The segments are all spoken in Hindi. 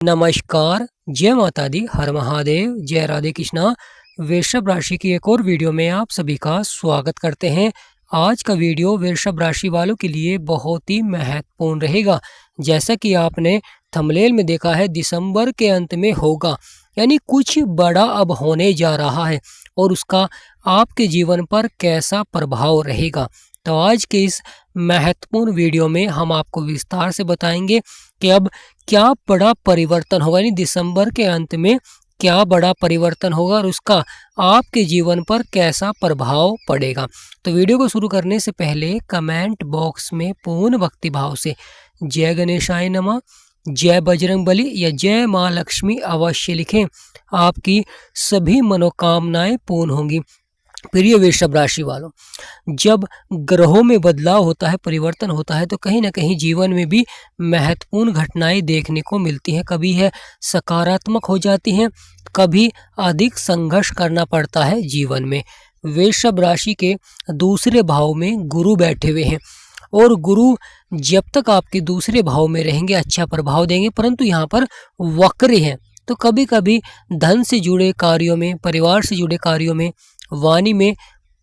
नमस्कार, जय माता दी, हर महादेव, जय राधे कृष्णा। वृषभ राशि की एक और वीडियो में आप सभी का स्वागत करते हैं। आज का वीडियो वृषभ राशि वालों के लिए बहुत ही महत्वपूर्ण रहेगा। जैसा कि आपने थंबनेल में देखा है, दिसंबर के अंत में होगा, यानी कुछ बड़ा अब होने जा रहा है और उसका आपके जीवन पर कैसा प्रभाव रहेगा। तो आज के इस महत्वपूर्ण वीडियो में हम आपको विस्तार से बताएंगे कि अब क्या बड़ा परिवर्तन होगा, यानी दिसंबर के अंत में क्या बड़ा परिवर्तन होगा और उसका आपके जीवन पर कैसा प्रभाव पड़ेगा। तो वीडियो को शुरू करने से पहले कमेंट बॉक्स में पूर्ण भक्ति भाव से जय गणेशाय नमः, जय बजरंगबली या जय माँ लक्ष्मी अवश्य लिखें। आपकी सभी मनोकामनाएं पूर्ण होंगी। प्रिय वृषभ राशि वालों, जब ग्रहों में बदलाव होता है, परिवर्तन होता है, तो कहीं ना कहीं जीवन में भी महत्वपूर्ण घटनाएं देखने को मिलती हैं। कभी है सकारात्मक हो जाती हैं, कभी अधिक संघर्ष करना पड़ता है जीवन में। वृषभ राशि के दूसरे भाव में गुरु बैठे हुए हैं और गुरु जब तक आपके दूसरे भाव में रहेंगे अच्छा प्रभाव देंगे, परंतु यहाँ पर वक्र हैं। तो कभी कभी धन से जुड़े कार्यों में, परिवार से जुड़े कार्यों में, वाणी में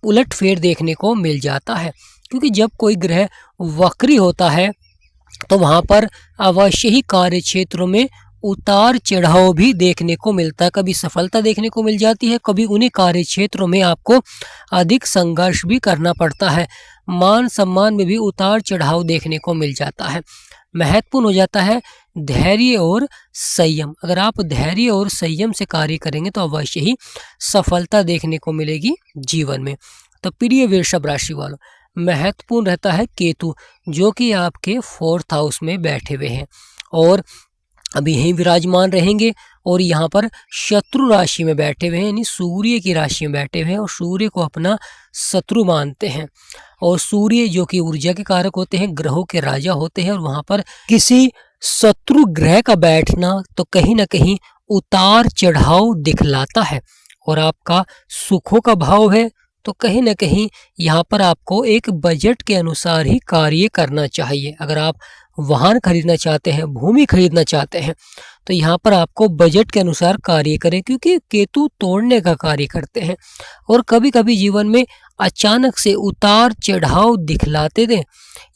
उलटफेर देखने को मिल जाता है, क्योंकि जब कोई ग्रह वक्री होता है तो वहां पर अवश्य ही कार्य क्षेत्रों में उतार चढ़ाव भी देखने को मिलता है। कभी सफलता देखने को मिल जाती है, कभी उन्हीं कार्य क्षेत्रों में आपको अधिक संघर्ष भी करना पड़ता है। मान सम्मान में भी उतार चढ़ाव देखने को मिल जाता है। महत्वपूर्ण हो जाता है धैर्य और संयम। अगर आप धैर्य और संयम से कार्य करेंगे तो अवश्य ही सफलता देखने को मिलेगी जीवन में। तो प्रिय वृषभ राशि वालों, महत्वपूर्ण रहता है केतु, जो कि आपके 4th हाउस में बैठे हुए हैं और अभी यहीं विराजमान रहेंगे और यहाँ पर शत्रु राशि में बैठे हुए हैं, यानी सूर्य की राशि में बैठे हुए हैं और सूर्य को अपना शत्रु मानते हैं। और सूर्य जो कि ऊर्जा के कारक होते हैं, ग्रहों के राजा होते हैं, और वहां पर किसी शत्रु ग्रह का बैठना तो कहीं ना कहीं उतार चढ़ाव दिखलाता है। और आपका सुखों का भाव है तो कहीं ना कहीं यहाँ पर आपको एक बजट के अनुसार ही कार्य करना चाहिए। अगर आप वाहन खरीदना चाहते हैं, भूमि खरीदना चाहते हैं, तो यहाँ पर आपको बजट के अनुसार कार्य करें, क्योंकि केतु तोड़ने का कार्य करते हैं और कभी कभी जीवन में अचानक से उतार चढ़ाव दिखलाते थे।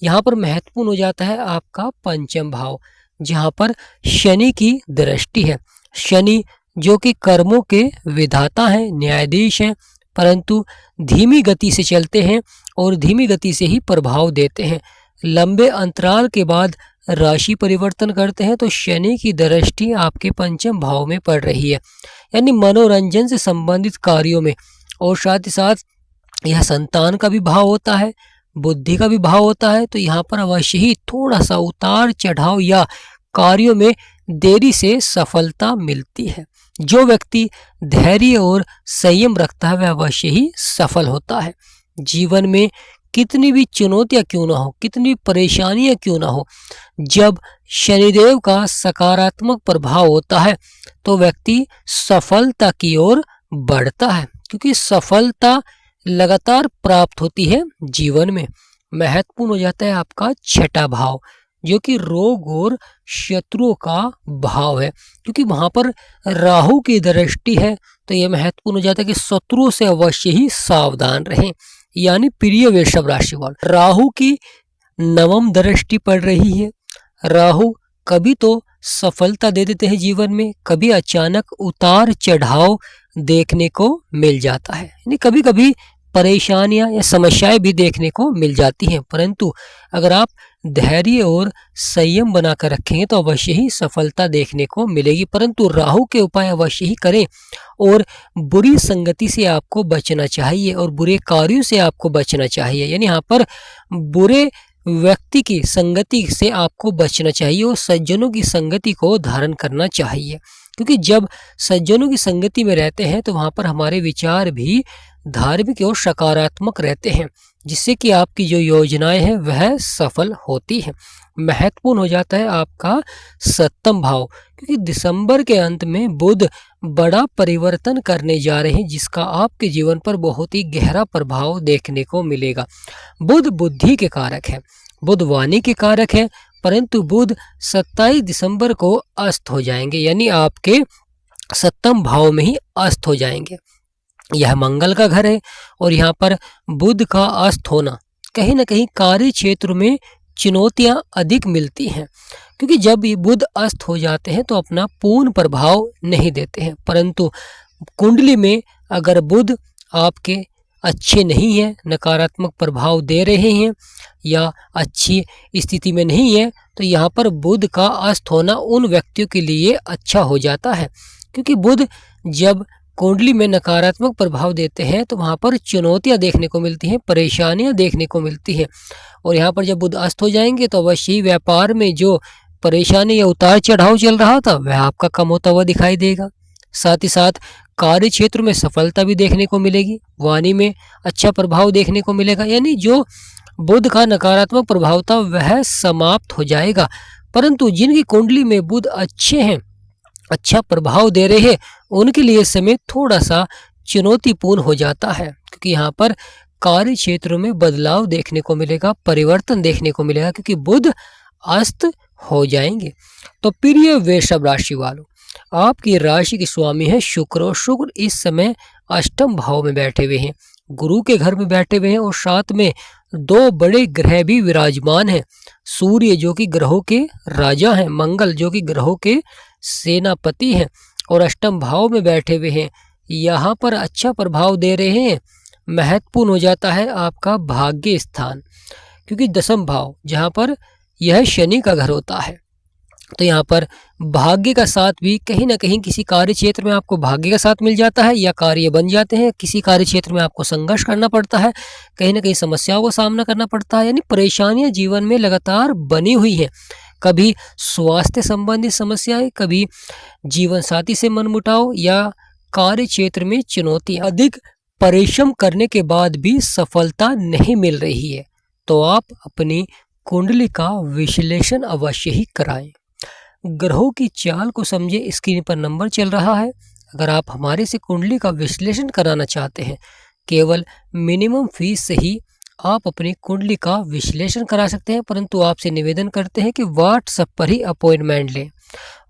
यहाँ पर महत्वपूर्ण हो जाता है आपका 5th भाव, जहाँ पर शनि की दृष्टि है। शनि जो कि कर्मों के विधाता हैं, न्यायाधीश हैं, परंतु धीमी गति से चलते हैं और धीमी गति से ही प्रभाव देते हैं। लंबे अंतराल के बाद राशि परिवर्तन करते हैं, तो शनि की दृष्टि आपके 5th भाव में पड़ रही है, यानी मनोरंजन से संबंधित कार्यों में। और साथ ही साथ यह संतान का भी भाव होता है, बुद्धि का भी भाव होता है, तो यहाँ पर अवश्य ही थोड़ा सा उतार चढ़ाव या कार्यों में देरी से सफलता मिलती है। जो व्यक्ति धैर्य और संयम रखता है वह अवश्य ही सफल होता है। जीवन में कितनी भी चुनौतियां क्यों ना हो, कितनी परेशानियां क्यों ना हो, जब शनिदेव का सकारात्मक प्रभाव होता है तो व्यक्ति सफलता की ओर बढ़ता है, क्योंकि सफलता लगातार प्राप्त होती है जीवन में। महत्वपूर्ण हो जाता है आपका 6ठा भाव, जो कि रोग और शत्रुओं का भाव है, क्योंकि वहां पर राहु की दृष्टि है। तो यह महत्वपूर्ण हो जाता है कि शत्रुओं से अवश्य ही सावधान रहें। यानी प्रिय वृषभ राशि वाले, राहु की 9th दृष्टि पड़ रही है। राहु कभी तो सफलता दे देते हैं जीवन में, कभी अचानक उतार चढ़ाव देखने को मिल जाता है, यानी कभी कभी परेशानियां या समस्याएं भी देखने को मिल जाती हैं। परंतु अगर आप धैर्य और संयम बनाकर रखेंगे तो अवश्य ही सफलता देखने को मिलेगी। परंतु राहु के उपाय अवश्य ही करें और बुरी संगति से आपको बचना चाहिए और बुरे कार्यों से आपको बचना चाहिए, यानी यहाँ पर बुरे व्यक्ति की संगति से आपको बचना चाहिए और सज्जनों की संगति को धारण करना चाहिए, क्योंकि जब सज्जनों की संगति में रहते हैं तो वहां पर हमारे विचार भी धार्मिक और सकारात्मक रहते हैं, जिससे कि आपकी जो योजनाएं हैं वह सफल होती हैं। महत्वपूर्ण हो जाता है आपका 7th भाव, क्योंकि दिसंबर के अंत में बुध बड़ा परिवर्तन करने जा रहे हैं, जिसका आपके जीवन पर बहुत ही गहरा प्रभाव देखने को मिलेगा। बुध बुद्धि के कारक है, बुध वाणी के कारक है, परंतु बुध 27 दिसंबर को अस्त हो जाएंगे, यानी आपके 7वें भाव में ही अस्त हो जाएंगे। यह मंगल का घर है और यहाँ पर बुध का अस्त होना कहीं ना कहीं कार्य क्षेत्र में चुनौतियां अधिक मिलती हैं, क्योंकि जब ये बुध अस्त हो जाते हैं तो अपना पूर्ण प्रभाव नहीं देते हैं। परंतु कुंडली में अगर बुध आपके अच्छे नहीं है, नकारात्मक प्रभाव दे रहे हैं या अच्छी स्थिति में नहीं है, तो यहाँ पर बुध का अस्त होना उन व्यक्तियों के लिए अच्छा हो जाता है, क्योंकि बुध जब कुंडली में नकारात्मक प्रभाव देते हैं तो वहाँ पर चुनौतियाँ देखने को मिलती हैं, परेशानियाँ देखने को मिलती हैं। और यहाँ पर जब बुध अस्त हो जाएंगे तो अवश्य ही व्यापार में जो परेशानी या उतार चढ़ाव चल रहा था वह आपका कम होता हुआ दिखाई देगा। साथ ही साथ कार्य क्षेत्र में सफलता भी देखने को मिलेगी, वाणी में अच्छा प्रभाव देखने को मिलेगा, यानी जो बुध का नकारात्मक प्रभाव था वह समाप्त हो जाएगा। परंतु जिनकी कुंडली में बुध अच्छे हैं, अच्छा प्रभाव दे रहे हैं, उनके लिए समय थोड़ा सा चुनौतीपूर्ण हो जाता है, क्योंकि यहाँ पर कार्य क्षेत्र में बदलाव देखने को मिलेगा, परिवर्तन देखने को मिलेगा, क्योंकि बुध अस्त हो जाएंगे। तो प्रिय वृषभ राशि वालों, आपकी राशि के स्वामी है शुक्र, और शुक्र इस समय 8वें भाव में बैठे हुए हैं, गुरु के घर में बैठे हुए हैं, और साथ में 2 बड़े ग्रह भी विराजमान हैं। सूर्य जो कि ग्रहों के राजा हैं, मंगल जो कि ग्रहों के सेनापति हैं और 8वें भाव में बैठे हुए हैं। यहाँ पर अच्छा प्रभाव दे रहे हैं। महत्वपूर्ण हो जाता है आपका भाग्य स्थान, क्योंकि 10वां भाव जहाँ पर यह शनि का घर होता है, तो यहाँ पर भाग्य का साथ भी कहीं ना कहीं किसी कार्य क्षेत्र में आपको भाग्य का साथ मिल जाता है, या कार्य बन जाते हैं। किसी कार्य क्षेत्र में आपको संघर्ष करना पड़ता है, कहीं ना कहीं समस्याओं का सामना करना पड़ता है, यानी परेशानियां जीवन में लगातार बनी हुई हैं। कभी स्वास्थ्य संबंधी समस्याएं, कभी जीवन साथी से मनमुटाव, या कार्य क्षेत्र में चुनौती। अधिक परिश्रम करने के बाद भी सफलता नहीं मिल रही है, तो आप अपनी कुंडली का विश्लेषण अवश्य ही कराएं। ग्रहों की चाल को समझे, स्क्रीन पर नंबर चल रहा है। अगर आप हमारे से कुंडली का विश्लेषण कराना चाहते हैं, केवल मिनिमम फीस से ही आप अपनी कुंडली का विश्लेषण करा सकते हैं, परंतु आपसे निवेदन करते हैं कि व्हाट्सएप पर ही अपॉइंटमेंट लें।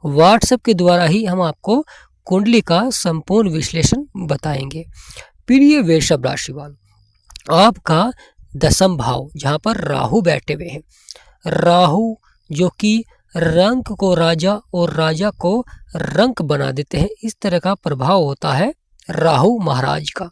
व्हाट्सएप के द्वारा ही हम आपको कुंडली का संपूर्ण विश्लेषण बताएंगे। प्रिय वृषभ राशि वालों, आपका 10वां भाव जहाँ पर राहु बैठे हुए हैं, राहु जो कि रंक को राजा और राजा को रंक बना देते हैं, इस तरह का प्रभाव होता है राहु महाराज का।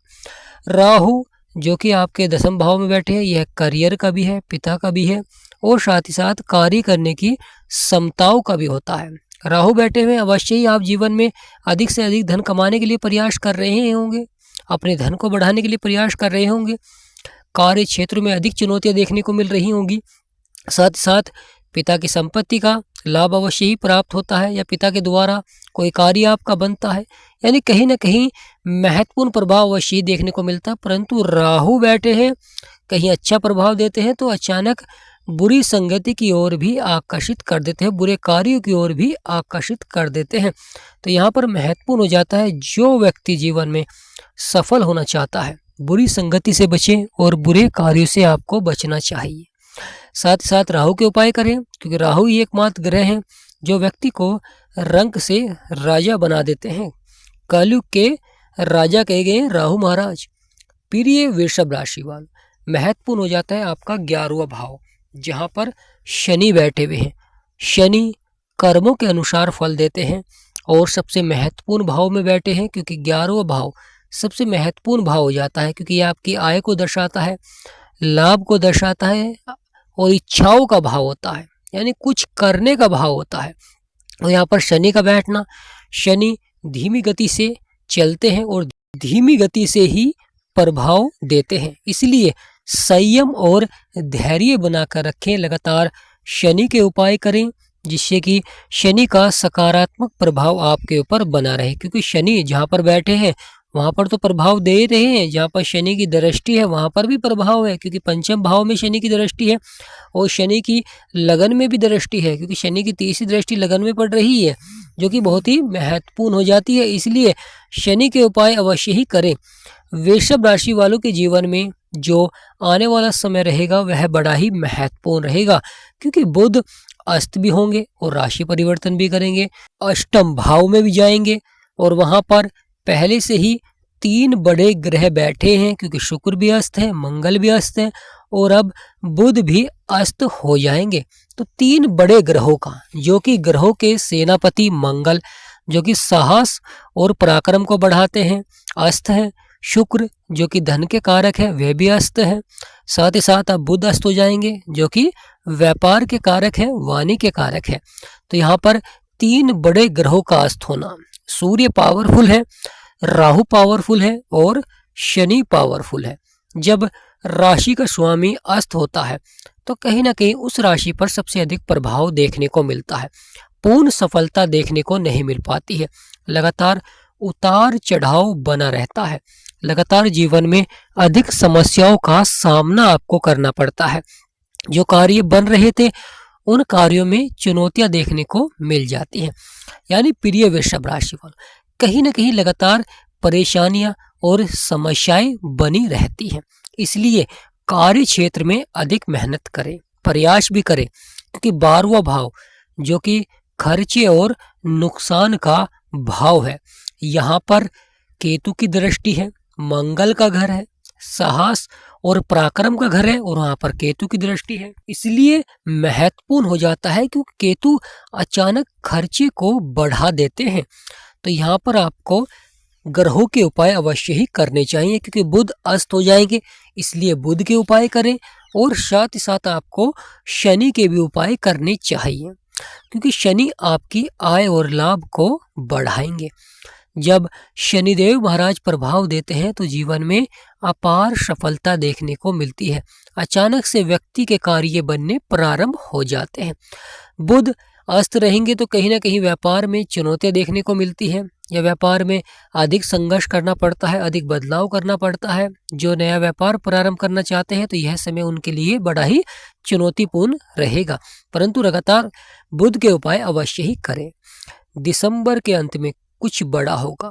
राहु जो कि आपके 10वें भाव में बैठे हैं, यह करियर का भी है, पिता का भी है, और साथ ही साथ कार्य करने की क्षमताओं का भी होता है। राहु बैठे हुए अवश्य ही आप जीवन में अधिक से अधिक धन कमाने के लिए प्रयास कर रहे होंगे, अपने धन को बढ़ाने के लिए प्रयास कर रहे होंगे, कार्य क्षेत्र में अधिक चुनौतियां देखने को मिल रही होंगी। साथ ही साथ पिता की संपत्ति का लाभ अवश्य ही प्राप्त होता है, या पिता के द्वारा कोई कार्य आपका बनता है, यानी कहीं ना कहीं महत्वपूर्ण प्रभाव अवश्य ही देखने को मिलता है। परंतु राहु बैठे हैं, कहीं अच्छा प्रभाव देते हैं तो अचानक बुरी संगति की ओर भी आकर्षित कर देते हैं, बुरे कार्यों की ओर भी आकर्षित कर देते हैं। तो यहाँ पर महत्वपूर्ण हो जाता है, जो व्यक्ति जीवन में सफल होना चाहता है, बुरी संगति से बचें और बुरे कार्यों से आपको बचना चाहिए। साथ ही साथ राहु के उपाय करें, क्योंकि राहु ही एकमात्र ग्रह है जो व्यक्ति को रंक से राजा बना देते हैं। कलयुग के राजा कहे गए राहु महाराज। प्रिय वृषभ राशि वालों, महत्वपूर्ण हो जाता है आपका 11वां भाव जहाँ पर शनि बैठे हुए हैं। शनि कर्मों के अनुसार फल देते हैं और सबसे महत्वपूर्ण भाव में बैठे हैं, क्योंकि 11वां भाव सबसे महत्वपूर्ण भाव हो जाता है, क्योंकि ये आपकी आय को दर्शाता है, लाभ को दर्शाता है और इच्छाओं का भाव होता है, यानी कुछ करने का भाव होता है। और यहाँ पर शनि का बैठना, शनि धीमी गति से चलते हैं और धीमी गति से ही प्रभाव देते हैं, इसलिए संयम और धैर्य बनाकर रखें। लगातार शनि के उपाय करें, जिससे कि शनि का सकारात्मक प्रभाव आपके ऊपर बना रहे, क्योंकि शनि जहाँ पर बैठे हैं वहाँ पर तो प्रभाव दे रहे हैं, जहाँ पर शनि की दृष्टि है वहाँ पर भी प्रभाव है, क्योंकि 5वें भाव में शनि की दृष्टि है और शनि की लगन में भी दृष्टि है, क्योंकि शनि की तीसरी दृष्टि लगन में पड़ रही है, जो कि बहुत ही महत्वपूर्ण हो जाती है। इसलिए शनि के उपाय अवश्य ही करें। वृषभ राशि वालों के जीवन में जो आने वाला समय रहेगा वह बड़ा ही महत्वपूर्ण रहेगा, क्योंकि बुध अस्त भी होंगे और राशि परिवर्तन भी करेंगे, अष्टम भाव में भी जाएंगे और वहां पर पहले से ही 3 बड़े ग्रह बैठे हैं, क्योंकि शुक्र भी अस्त है, मंगल भी अस्त है और अब बुध भी अस्त हो जाएंगे। तो 3 बड़े ग्रहों का, जो कि ग्रहों के सेनापति मंगल जो कि साहस और पराक्रम को बढ़ाते हैं, अस्त है। शुक्र जो कि धन के कारक है, वह भी अस्त है। साथ ही साथ अब बुध अस्त हो जाएंगे जो कि व्यापार के कारक है, वाणी के कारक है। तो यहाँ पर 3 बड़े ग्रहों का अस्त होना, सूर्य पावरफुल है, राहु पावरफुल है और शनि पावरफुल है। जब राशि का स्वामी अस्त होता है तो कहीं ना कहीं उस राशि पर सबसे अधिक प्रभाव देखने को मिलता है, पूर्ण सफलता देखने को नहीं मिल पाती है, लगातार उतार चढ़ाव बना रहता है, लगातार जीवन में अधिक समस्याओं का सामना आपको करना पड़ता है। जो कार्य बन रहे थे उन कार्यों में चुनौतियां देखने को मिल जाती हैं। यानी प्रिय वृषभ राशि वालों, कहीं ना कहीं लगातार परेशानियां और समस्याएं बनी रहती हैं। इसलिए कार्य क्षेत्र में अधिक मेहनत करें, प्रयास भी करें, क्योंकि 12वां भाव जो कि खर्चे और नुकसान का भाव है, यहाँ पर केतु की दृष्टि है, मंगल का घर है, साहस और पराक्रम का घर है और वहां पर केतु की दृष्टि है। इसलिए महत्वपूर्ण हो जाता है क्योंकि केतु अचानक खर्चे को बढ़ा देते हैं। तो यहाँ पर आपको ग्रहों के उपाय अवश्य ही करने चाहिए, क्योंकि बुध अस्त हो जाएंगे, इसलिए बुध के उपाय करें और साथ ही साथ आपको शनि के भी उपाय करने चाहिए, क्योंकि शनि आपकी आय और लाभ को बढ़ाएंगे। जब शनिदेव महाराज प्रभाव देते हैं तो जीवन में अपार सफलता देखने को मिलती है, अचानक से व्यक्ति के कार्य बनने प्रारंभ हो जाते हैं। बुध अस्त रहेंगे तो कहीं ना कहीं व्यापार में चुनौतियां देखने को मिलती है, या व्यापार में अधिक संघर्ष करना पड़ता है, अधिक बदलाव करना पड़ता है। जो नया व्यापार प्रारंभ करना चाहते हैं तो यह समय उनके लिए बड़ा ही चुनौतीपूर्ण रहेगा, परंतु लगातार बुध के उपाय अवश्य ही करें। दिसंबर के अंत में कुछ बड़ा होगा,